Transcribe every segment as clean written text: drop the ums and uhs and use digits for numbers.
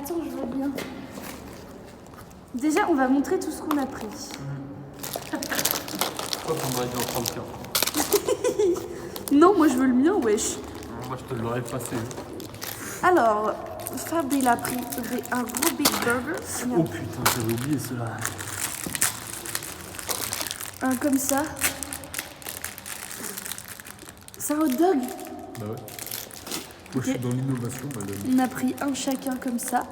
Attends, je vois bien. Déjà, on va montrer tout ce qu'on a pris. Pourquoi vous m'auriez dû en prendre qu'un? Non, moi je veux le mien, wesh. Moi je te l'aurais passé. Alors, Fab, il a pris un gros Big Burger. Oh putain, j'avais oublié cela. Un comme ça. C'est un hot dog. Bah ouais. Moi je suis dans l'innovation, madame. On a pris un chacun comme ça.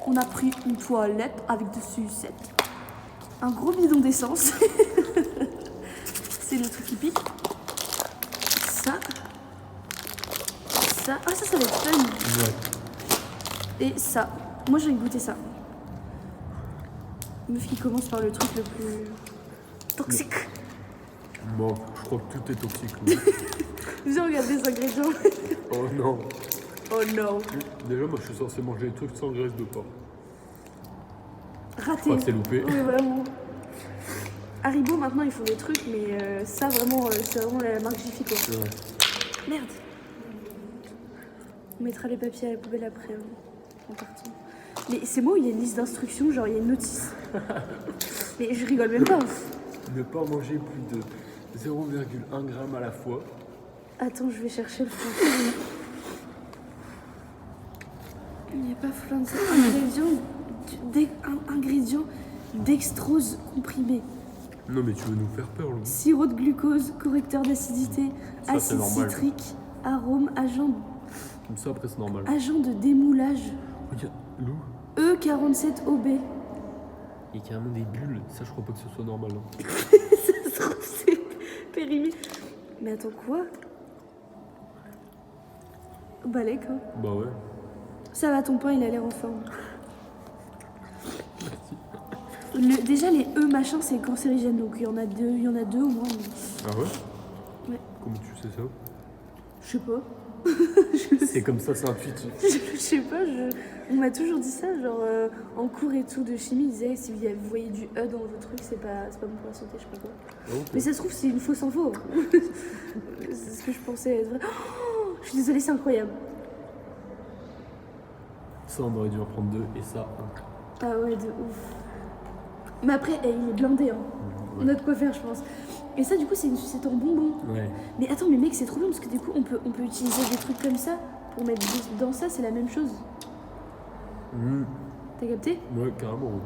On a pris une toilette avec des sucettes. Un gros bidon d'essence. C'est le truc qui pique. Ça. Ça. Ah, ça va être fun. Ouais. Et ça. Moi, j'ai goûté ça. Meuf qui commence par le truc le plus toxique. Bon, je crois que tout est toxique. Oui. Viens regarder les ingrédients. Oh non. Oh non. Déjà, moi je suis censé manger des trucs sans graisse de porc. Raté. Oh, c'est loupé. Oui, vraiment. Haribo, maintenant, ils font des trucs, mais ça, vraiment, c'est vraiment la marque Jiffy, quoi. Ouais. Merde. On mettra les papiers à la poubelle après, en partant. Mais c'est moi où il y a une liste d'instructions, genre il y a une notice. Mais je rigole même pas. Ne pas manger plus de 0,1 g à la fois. Attends, je vais chercher le fond. Il n'y a pas plein de ingrédients dextrose comprimé. Non mais tu veux nous faire peur, Lou. Sirop de glucose, correcteur d'acidité, Ça, c'est acide normal. citrique, arôme, agent Comme ça après c'est normal. de démoulage, Regarde, Lou, E47OB. il y a carrément des bulles. Ça je crois pas que ce soit normal. Hein. Ça se trouve, c'est périmé. Mais attends, quoi? Balèque, hein. Bah ouais. Ça va, ton pain, il a l'air en forme. Déjà, les E machin, c'est cancérigène, donc il y en a deux au moins. Mais... Ah ouais? Ouais. Comment tu sais ça? Je sais pas. C'est comme ça, c'est intuitif. Je sais pas, on m'a toujours dit ça, genre en cours et tout de chimie, ils disaient si vous voyez du E dans vos trucs, c'est pas bon pour la santé, je sais pas quoi. Ah, ok. Mais ça se trouve, c'est une fausse info. C'est ce que je pensais être vrai. Oh, je suis désolée, c'est incroyable. Ça on aurait dû en prendre deux et ça. Ah ouais, de ouf. Mais après, il est blindé, hein. Ouais. Notre quoi faire, je pense. Et ça, du coup, c'est en bonbon. Ouais. Mais attends, mais mec, c'est trop bien parce que du coup, on peut utiliser des trucs comme ça pour mettre dans ça, c'est la même chose. Mmh. T'as capté? Ouais, carrément. Ouais.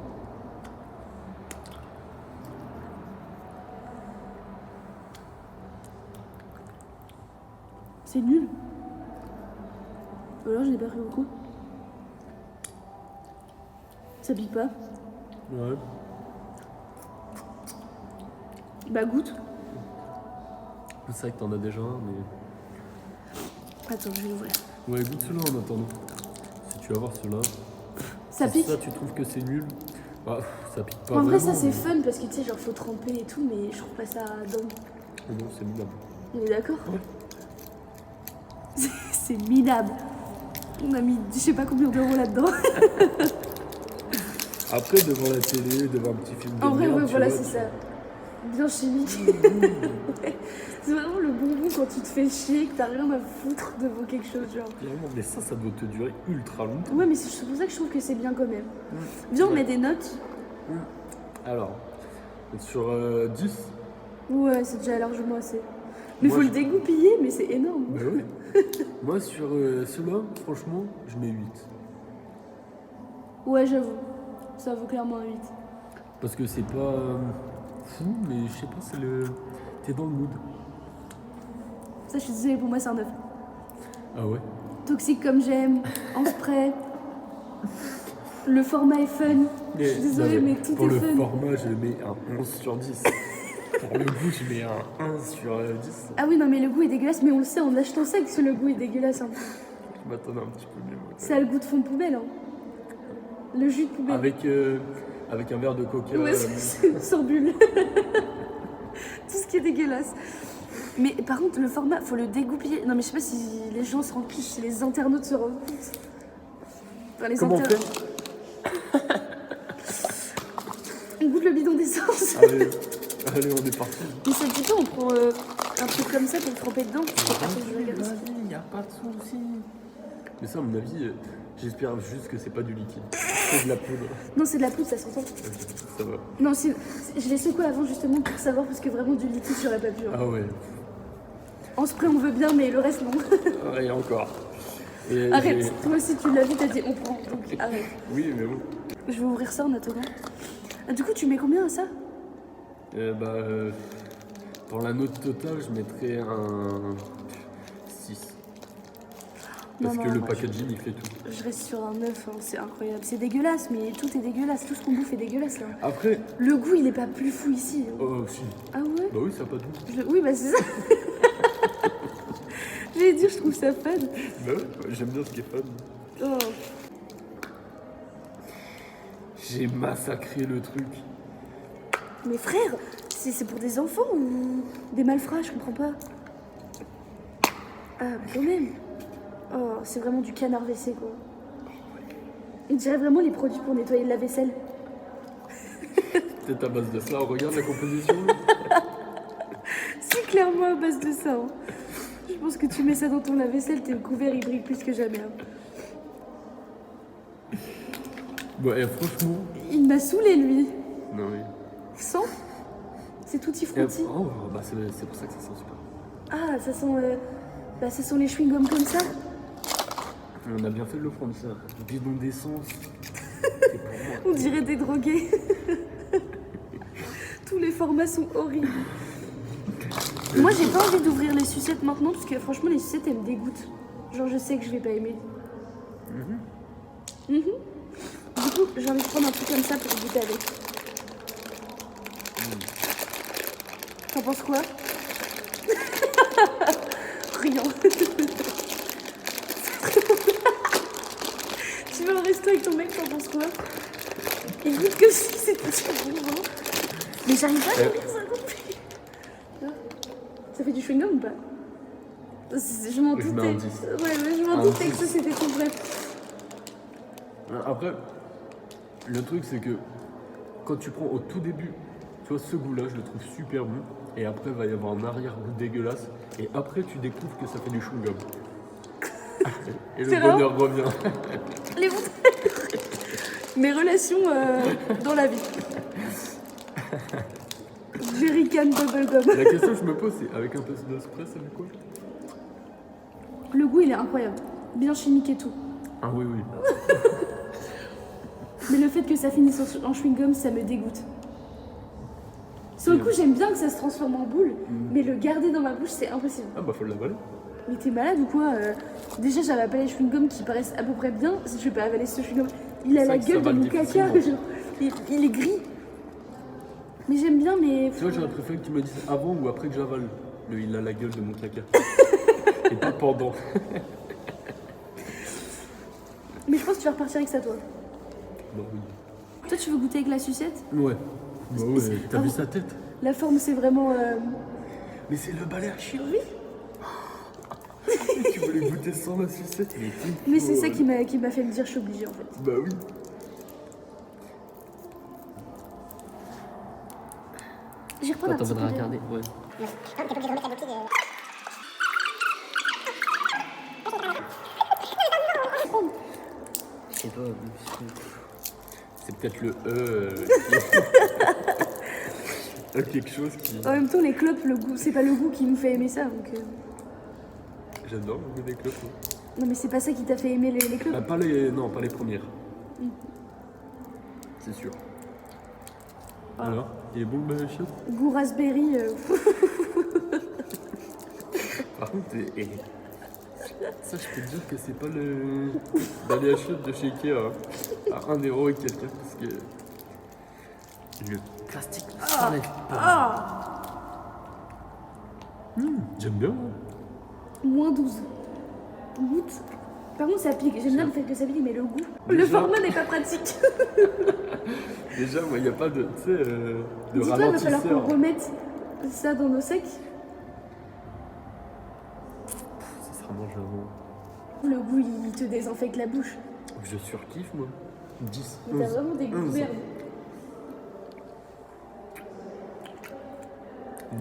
C'est nul. Ou alors, je n'ai pas pris beaucoup. Ça pique pas. Ouais. Bah, goûte. C'est vrai que t'en as déjà un, mais. Attends, je vais l'ouvrir. Ouais, goûte celui-là en attendant. Si tu vas voir celui-là. Ça Si pique? ça, tu trouves que c'est nul? Bah, ça pique pas. En vrai, vraiment, ça c'est mais- fun parce que tu sais, genre faut tremper et tout, mais je trouve pas ça dingue. Non, c'est minable. On est d'accord? Ouais. C'est minable. On a mis je sais pas combien d'euros là-dedans. Après, devant la télé, devant un petit film de En vrai, merde, ouais, tu voilà, vois, c'est ça. Bien chimique. Ouais. C'est vraiment le bonbon quand tu te fais chier, que t'as rien à foutre devant quelque chose, genre. Vraiment, mais ça doit te durer ultra longtemps. Ouais, mais c'est pour ça que je trouve que c'est bien quand même. Viens, on met des notes. Alors, sur 10, Ouais, c'est déjà largement assez. Mais Moi, faut je- le dégoupiller, mais c'est énorme. bah ouais. Moi, sur celui-là, franchement, je mets 8. Ouais, j'avoue. Ça vaut clairement un 8. Parce que c'est pas fou, mais je sais pas, c'est le. T'es dans le mood. Ça, je suis désolée, pour moi, c'est un 9. Ah ouais? Toxique comme j'aime, en spray. Le format est fun. Je suis désolée, mais tout pour est le fun. format, je mets un 11 sur 10. Pour le goût, je mets un 1 sur 10. Ah oui, non, mais le goût est dégueulasse, mais on le sait en achetant ça que le goût est dégueulasse. Hein. Je m'attendais un petit peu mieux. moi. Ça a le goût de fond de poubelle. Hein. Le jus de poubelle. Avec un verre de coca. Ouais, sans bulle. Tout ce qui est dégueulasse. Mais par contre, le format, faut le dégoupiller. Non, mais je sais pas si les gens se rendent compte, si les internautes se rendent compte. Enfin, les Comment on internautes. fait? On goûte le bidon d'essence. Allez, allez, on est parti. Mais ça te dit pas, on prend un truc comme ça pour le tremper dedans. Attends, je regarde ça. Vas-y, y a pas de souci. Mais ça, à mon avis, J'espère juste que c'est pas du liquide. C'est de la poudre. Non, c'est de la poudre, ça s'entend. Ça va. Non, je l'ai secoué avant justement pour savoir, parce que vraiment du liquide, j'aurais pas pu. Hein. Ah ouais. En spray, on veut bien, mais le reste, non. Ah, et encore. Et Arrête, toi aussi tu l'as vu, t'as dit on prend, donc arrête. Oui, mais bon. Je vais ouvrir ça en attendant. Ah, du coup, tu mets combien à ça? Pour la note totale, je mettrais un 6. Parce Non, que non, le moi, packaging, il fait tout. Je reste sur un 9, hein, c'est incroyable. C'est dégueulasse, mais tout est dégueulasse. Tout ce qu'on bouffe est dégueulasse là. Après, Le goût, il est pas plus fou ici. oh, si. Ah ouais? Bah oui, ça a pas de goût. Oui, bah c'est ça. J'allais dire, je trouve ça fun. Bah ouais, j'aime bien ce qui est fun. Oh. J'ai massacré le truc. Mais frère, c'est pour des enfants ou des malfrats? Je comprends pas. Ah, quand même. Oh, c'est vraiment du canard WC quoi. On dirait vraiment les produits pour nettoyer de la vaisselle. Peut-être à base de ça, regarde la composition. C'est clairement à base de ça. Hein. Je pense que tu mets ça dans ton lave-vaisselle, tes couverts ils brillent plus que jamais. Hein. Bon, et franchement. Il m'a saoulé lui. Non, mais. Sans? C'est tutti Et, frutti. oh, bah c'est pour ça que ça sent super. Ah, ça sent. Ça sent les chewing-gums comme ça. On a bien fait de le prendre ça. Bidon d'essence. On dirait des drogués. Tous les formats sont horribles. Moi, j'ai pas envie d'ouvrir les sucettes maintenant parce que franchement, les sucettes elles me dégoûtent. Genre, je sais que je vais pas aimer. Du coup, j'ai envie de prendre un truc comme ça pour goûter avec. T'en penses quoi? Rien. Tu vas au resto avec ton mec, t'en penses quoi? Il goûte que si c'était trop bon. Hein. Mais j'arrive pas à lire ça non plus. Ça fait du chewing-gum ou pas? Je m'en Je mets doutais. un 10. Ouais, mais je m'en Un doutais 10. que ça c'était trop vrai. Après, le truc c'est que quand tu prends au tout début, tu vois, ce goût-là, je le trouve super bon. Et après, il va y avoir un arrière-goût dégueulasse. Et après, tu découvres que ça fait du chewing-gum. Et le C'est bonheur revient. Les bouteilles. Mes relations dans la vie. Jerrycan bubblegum. La question que je me pose, c'est avec un peu de spray, ça fait quoi? Le goût il est incroyable. Bien chimique et tout. Ah oui, oui. Mais le fait que ça finisse en chewing-gum, ça me dégoûte. Sur le coup, j'aime bien que ça se transforme en boule, mais le garder dans ma bouche, c'est impossible. Ah bah faut l'avaler. Mais t'es malade ou quoi? Déjà, j'avais appelé les chewing-gums qui paraissent à peu près bien. Si je vais pas avaler ce chewing-gum, il a C'est la vrai que ça gueule de va mon le caca. difficilement. Genre, il est gris. Mais j'aime bien, mais. Tu vois, j'aurais préféré que tu me dises avant ou après que j'avale. Le il a la gueule de mon caca. Et pas pendant. Mais je pense que tu vas repartir avec ça, toi. Bah oui. Toi, tu veux goûter avec la sucette? Ouais. Bah ouais, t'as vu sa tête? La forme, c'est vraiment. Mais c'est le balai à chien. Oui. Tu voulais goûter sans la sucette? Mais c'est ça qui m'a fait me dire je suis obligée en fait. Bah oui. J'y reprends un petit peu. regarder, ouais. Je sais pas. C'est peut-être le quelque chose qui. En même temps, les clopes, le goût, c'est pas le goût qui nous fait aimer ça. Donc, J'adore le goût des clopes. Ouais. non, mais c'est pas ça qui t'a fait aimer les clopes. Ah, pas les. Non, pas les premières. C'est sûr. Alors, il est bon le balai à chien? Goût raspberry. Par contre, ça, je peux te dire que c'est pas le balai à chiottes de chez Ikea hein, à 1 € et quelqu'un parce que le plastique s'enlève pas. J'aime bien. Hein. Moins 12. Goûte. Par contre, ça pique. J'aime bien le fait que ça pique, mais le goût. Le Déjà. format n'est pas pratique. Déjà, moi, il n'y a pas de, tu sais, de Dis-toi, il va falloir qu'on ralentisseur. remette ça dans nos sacs. Ça sera mangeable. Le goût, il te désinfecte la bouche. Je surkiffe, moi. 10. Mais t'as 11. vraiment des goûts 11. verts.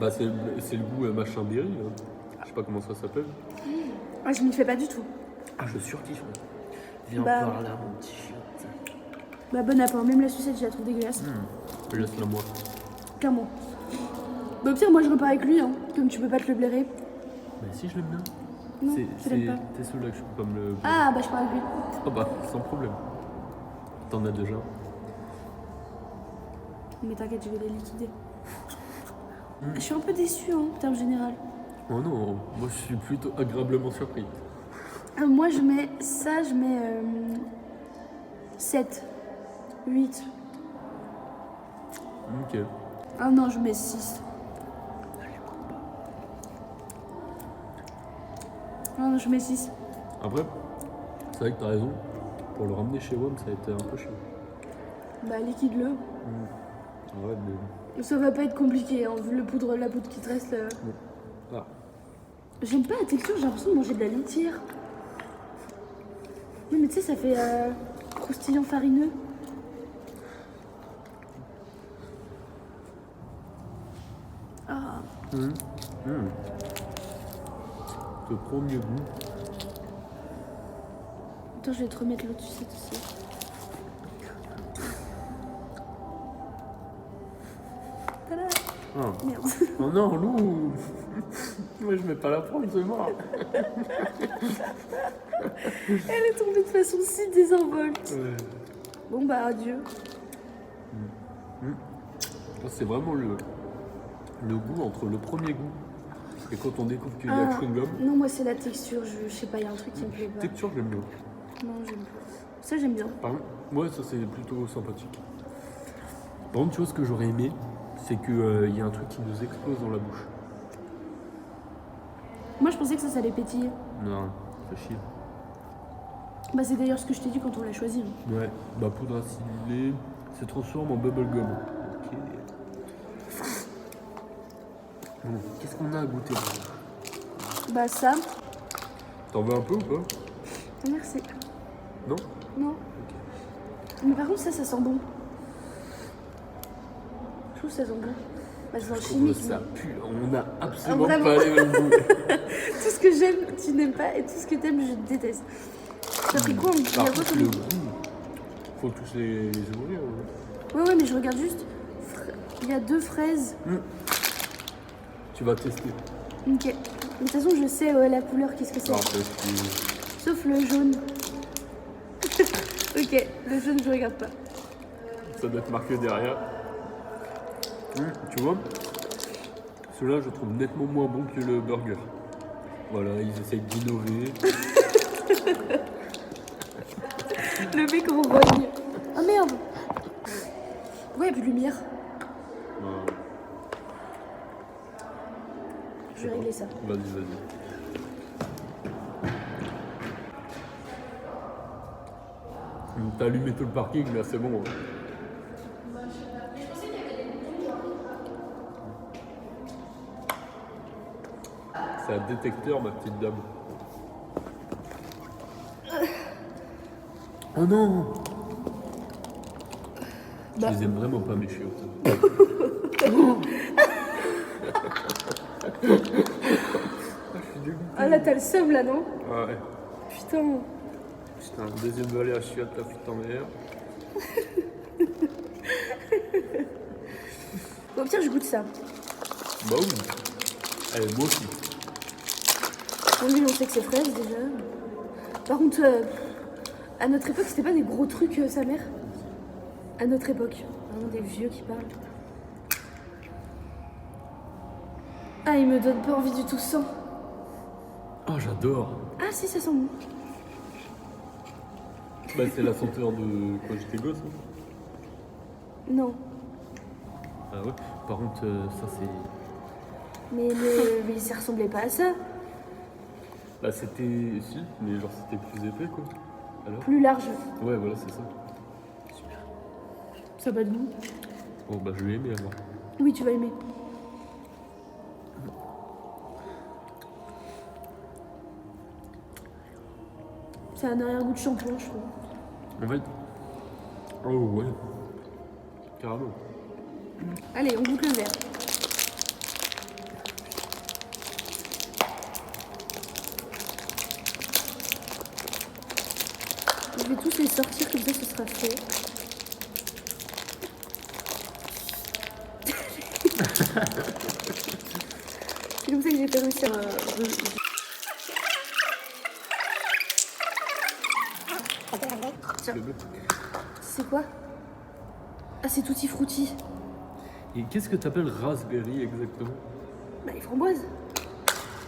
Bah, c'est le goût machin berry. Là. Je sais pas comment ça s'appelle. Ah, je m'y fais pas du tout. Ah, je surkiffe. Moi. Viens Bah. par là, mon petit chiotte. Bah bon apport, même la sucette je la trouve dégueulasse. Laisse-la moi. Clairement. Bah au pire moi je repars avec lui, hein. Comme tu peux pas te le blairer. Mais si, je l'aime bien. Non, tu l'aimes pas. T'es celui-là que je peux pas me le. Ah bah je pars avec lui. Ah bah, sans problème. T'en as déjà. Mais t'inquiète, je vais les liquider. Je suis un peu déçue hein, en termes général. Oh non, moi je suis plutôt agréablement surpris. Moi je mets ça, je mets 7, 8. Ok. Ah non, je mets 6. Non, non, je mets 6. Après, c'est vrai que t'as raison. Pour le ramener chez WOM, ça a été un peu chiant. Bah liquide-le. Ouais, mais. Ça va pas être compliqué, hein, vu la poudre qui te reste. Ah. J'aime pas la texture, j'ai l'impression de manger de la litière. Oui, mais tu sais, ça fait croustillant farineux. Ah, Te prends mieux goût. attends, je vais te remettre l'autre sucette aussi. Tada. Ah. Merde. Oh non, Lou. Moi je vais pas la prendre, c'est mort. Elle est tombée de façon si désinvolte. Ouais. Bon bah adieu. C'est vraiment le goût entre le premier goût et quand on découvre qu'il y a Ah, chewing-gum. non, moi c'est la texture, je sais pas, il y a un truc qui me plaît pas. Texture, j'aime bien. Non, j'aime pas. Ça j'aime bien. Par contre, ouais, ça c'est plutôt sympathique. Par contre, tu vois ce que j'aurais aimé, c'est qu'il y a un truc qui nous explose dans la bouche. Moi je pensais que ça allait pétiller. Non, ça chier. Bah c'est d'ailleurs ce que je t'ai dit quand on l'a choisi. Ouais, bah poudre acidulée, se transforme en bubblegum. Ok. Bon, qu'est-ce qu'on a à goûter là? Bah ça, T'en veux un peu ou pas? merci. Non? Non. Mais par contre ça sent bon. Je trouve que ça sent bon. Bah c'est un Je trouve chimique. que ça mais pue, on a absolument vraiment pas les mêmes goûts. tout ce que j'aime, tu n'aimes pas, et tout ce que t'aimes, je déteste. Ça fait quoi? Il y a Par quoi contre, comme... le goût, faut tous les ouvrir. Hein. Ouais, mais je regarde juste. Il y a 2 fraises. Tu vas tester. Ok. Mais de toute façon, je sais la couleur, qu'est-ce que c'est. Alors, parce que Sauf le jaune. Ok, le jaune, je regarde pas. ça doit être marqué derrière. Tu vois, celui-là, je trouve nettement moins bon que le burger. Voilà, ils essayent d'innover. Le mec en rogne. Ah merde. Pourquoi il n'y a plus de lumière? Je vais régler ça. Vas-y, vas-y. T'as allumé tout le parking, là, c'est bon. C'est un détecteur, ma petite dame. Oh non! Bah. Je les aime vraiment pas, mes chiottes. Ah là, t'as le seum là, non? Ouais. Putain. Putain, deuxième volée à chiottes, la fuite en l'air. Bon, au pire, je goûte ça. Bah oui. Allez, moi aussi. Bon, lui, on sait que c'est fraise déjà. Par contre, à notre époque, c'était pas des gros trucs, sa mère. À notre époque. Vraiment des vieux qui parlent. Ah, il me donne pas envie du tout sans. Oh, j'adore. Ah, si, ça sent bon. Bah, c'est la senteur de quand j'étais gosse. Hein. Non. Ah ouais. Par contre, ça c'est. Mais ça ressemblait pas à ça. Bah, c'était. Si, mais genre c'était plus épais quoi. Alors? Plus large. Ouais, voilà, c'est ça. Ça a pas de goût. Bon, bah, je vais aimer alors. Oui, tu vas aimer. Ça a un arrière-goût de shampoing, je trouve. En fait. Oh ouais. Carrément. Allez, on goûte le verre. Je vais tous les sortir comme ça, ce sera fait. C'est comme ça que j'ai fait réussir. Le bleu. C'est quoi? Ah, c'est Tutti Frutti. Et qu'est-ce que t'appelles raspberry exactement? Bah, les framboises.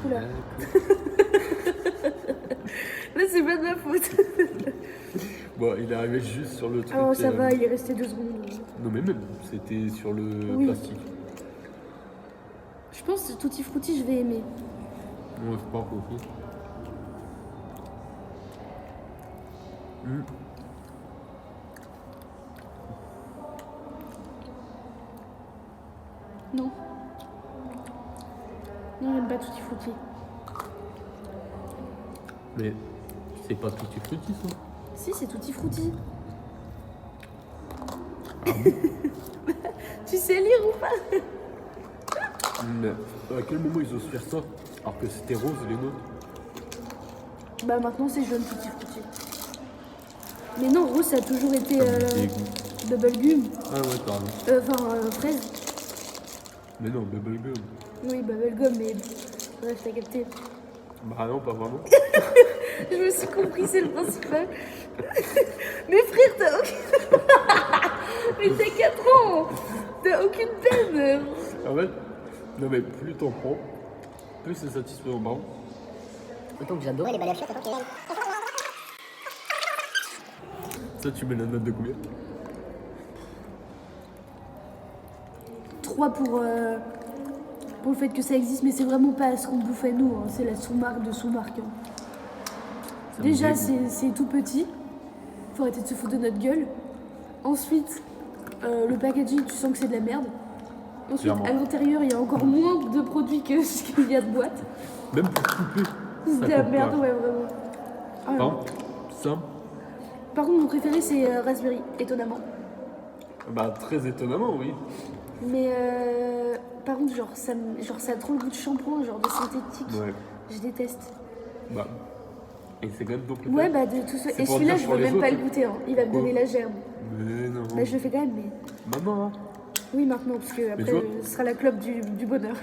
Oula. D'accord. Là, c'est pas de ma faute. Bon, il est arrivé juste sur le truc. Oh, ça va, il est resté 2 secondes. Non, mais même, c'était sur le Oui. plastique. Je pense que Tutti Frutti, je vais aimer. Ouais, c'est pas compris. Non. Non, j'aime pas Tutti Frutti. Mais c'est pas tutti frutti ça? Si, c'est Tutti Frutti. Ah bon? Tu sais lire ou pas? Mais à quel moment ils osent faire ça? Alors que c'était rose les nôtres. Bah, maintenant, c'est jaune Tutti Frutti. Mais non, rose, ça a toujours été Dégoût. bubblegum. Ah ouais, t'as raison. Enfin, fraise. Mais non, bubblegum. Oui, bubblegum, mais bref, t'as capté. Bah non, pas vraiment. Je me suis compris, c'est le principal. Mais frère, t'as aucune... Mais t'as 4 ans. T'as aucune peine. En fait, non mais plus t'en prends, plus c'est satisfaisant. Bon. Donc j'adorais les balais à chiottes avant qu'elles Ça, tu mets la note de combien? 3 pour le fait que ça existe, mais c'est vraiment pas ce qu'on bouffait nous, hein. C'est la sous-marque de sous-marque. Hein. Ça me Déjà, dégoûte. c'est tout petit. Faut arrêter de se foutre de notre gueule. Ensuite, le packaging, tu sens que c'est de la merde. Ensuite, Clairement. à l'intérieur, il y a encore moins de produits que ce qu'il y a de boîte. Même pour couper. C'est ça de la compte merde, pas. ouais, vraiment. Ah, Par non. contre, ça, Par contre, mon préféré, c'est Raspberry, étonnamment. bah très étonnamment, oui. Mais par contre, genre ça a trop le goût de shampoing, genre de synthétique. Ouais. Je déteste. Bah. Et c'est quand même ton préféré. Ouais, bah de tout ça. C'est Et pour celui-là, dire je pour veux les même pas autres. le goûter. Hein. Il va me Pourquoi donner la gerbe. Mais non. Bah, je le fais quand même, mais. Maman, Oui, maintenant, parce que après, tu vois- ce sera la clope du bonheur.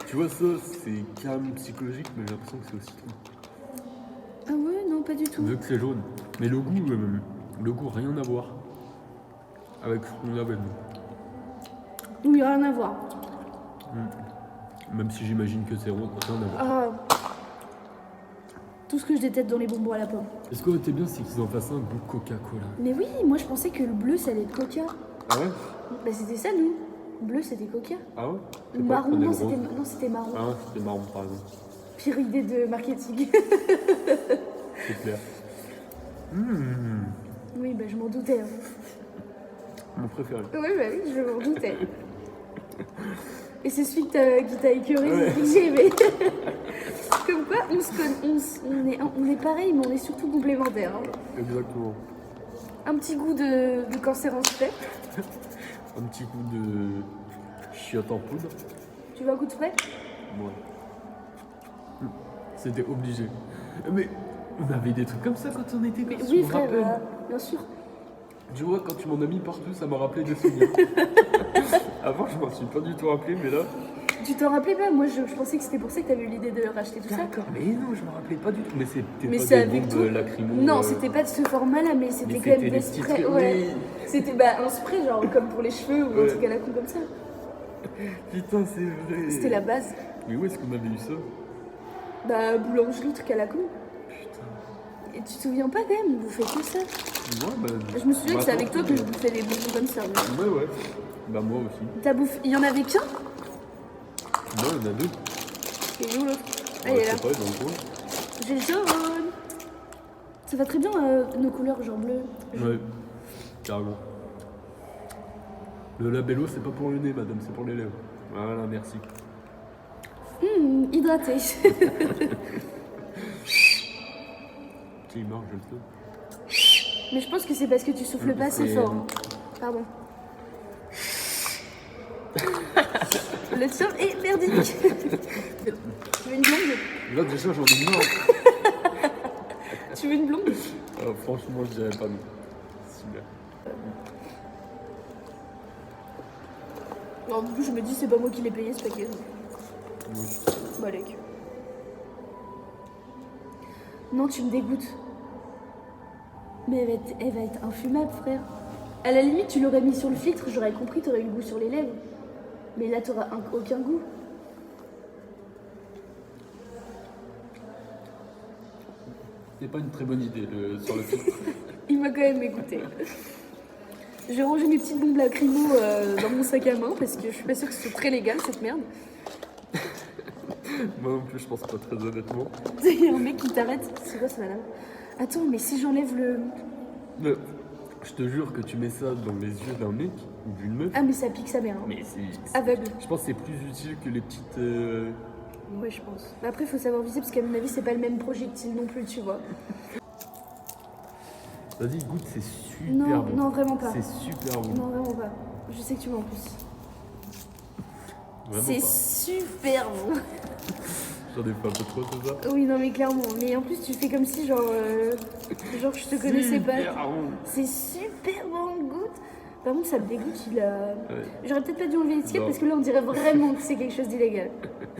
tu vois ça, c'est carrément psychologique, mais j'ai l'impression que c'est aussi trop. Ah ouais, non, pas du tout. Vu que c'est jaune. Mais le goût, rien à voir avec ce qu'on avait nous. Oui, rien à voir. Même si j'imagine que c'est rose, rien à voir. Ah. Tout ce que je déteste dans les bonbons à la pomme. Et ce qui aurait été bien, c'est qu'ils en fassent un goût Coca-Cola. Mais oui, moi je pensais que le bleu ça allait être Coca. Ah ouais? Bah c'était ça nous. Bleu c'était Coca. Ah ouais? Le C'est quoi, marron, qu'on ait non le c'était rose non, c'était marron. Ah ouais, c'était marron par exemple. Pire idée de marketing. C'est clair. Oui, bah je m'en doutais. Hein. Mon préféré. Ouais, bah oui, je m'en doutais. Et c'est celui qui t'a écœuré, Ouais. c'est celui que j'ai aimé. Comme quoi, on est pareil, mais on est surtout complémentaires. Hein. Exactement. Un petit goût de cancer en spray. Un petit coup de chiotte en poudre. Tu veux un coup de spray? Ouais. C'était obligé. Mais on avait des trucs comme ça quand on était Mais gosses, oui, je me frère, rappelle. bien sûr. Tu vois, quand tu m'en as mis partout, ça m'a rappelé des souvenirs. Avant, je m'en suis pas du tout rappelé, mais là. Tu t'en rappelais pas? Moi, je pensais que c'était pour ça que t'avais eu l'idée de racheter tout ça. D'accord, mais non, je me rappelais pas du tout. Mais c'était Mais pas c'est des avec bombes tout. lacrymo. Non, c'était pas de ce format-là, mais c'était mais quand même c'était des des petits sprays. trucs, Ouais. oui. C'était un spray, genre comme pour les cheveux ou un Ouais. truc à la con comme ça. Putain, c'est vrai. C'était la base. Mais où est-ce qu'on avait eu ça? Bah, boulangerie, truc à la con. Putain. Et tu te souviens pas quand même, vous faites que ça? Ouais, bah. Je me souviens que c'est attends, avec toi que je bouffais des bonbons comme ça. Ouais. Ouais. Bah, moi aussi. T'as bouffé. Il y en avait qu'un? Non, il y en a deux. Et où l'autre? Ah, il Ouais, est là. c'est pas dans le coin. J'ai le jaune. Ça va très bien nos couleurs, genre bleu. Ouais, carrément. Le labello, c'est pas pour le nez, madame, c'est pour les lèvres. Voilà, merci. Hydraté. Si, il marche, je le sais. Mais je pense que c'est parce que tu souffles pas assez C'est- fort. Hein. Pardon. Le tien est merdique. Tu veux une blonde? Là, déjà, j'en ai marre. Tu veux une blonde? Franchement, je dirais pas non. Super. Non, du coup, je me dis, c'est pas moi qui l'ai payé ce paquet. Oui. Balek. Non, tu me dégoûtes. Mais elle va être infumable, frère. À la limite, tu l'aurais mis sur le filtre, j'aurais compris, t'aurais eu le goût sur les lèvres. Mais là, t'auras aucun goût. C'est pas une très bonne idée sur le filtre. Il m'a quand même écouté. J'ai rangé mes petites bombes lacrymo dans mon sac à main parce que je suis pas sûre que ce soit très légal cette merde. Moi non plus, je pense pas très honnêtement. Il y a un mec qui t'arrête. C'est quoi ça, madame? Attends, mais si j'enlève le. Mais, je te jure que tu mets ça dans les yeux d'un mec ou d'une meuf. Ah, mais ça pique sa mère. Hein. Mais Aveugle. Je pense que c'est plus utile que les petites. Ouais, je pense. Mais après, il faut savoir viser parce qu'à mon avis, c'est pas le même projectile non plus, tu vois. Vas-y, goûte, c'est super Non, bon. non, vraiment pas. C'est super bon. Non, vraiment pas. Je sais que tu m'en plus. Vraiment C'est pas. super bon. J'en ai fait un peu trop, c'est ça? Oui, non, mais clairement. Mais en plus, tu fais comme si, genre je te connaissais pas. Super bon. C'est super bon, goûte. Par contre, ça me dégoûte, il a. Ouais. J'aurais peut-être pas dû enlever l'étiquette Non. parce que là, on dirait vraiment que c'est quelque chose d'illégal.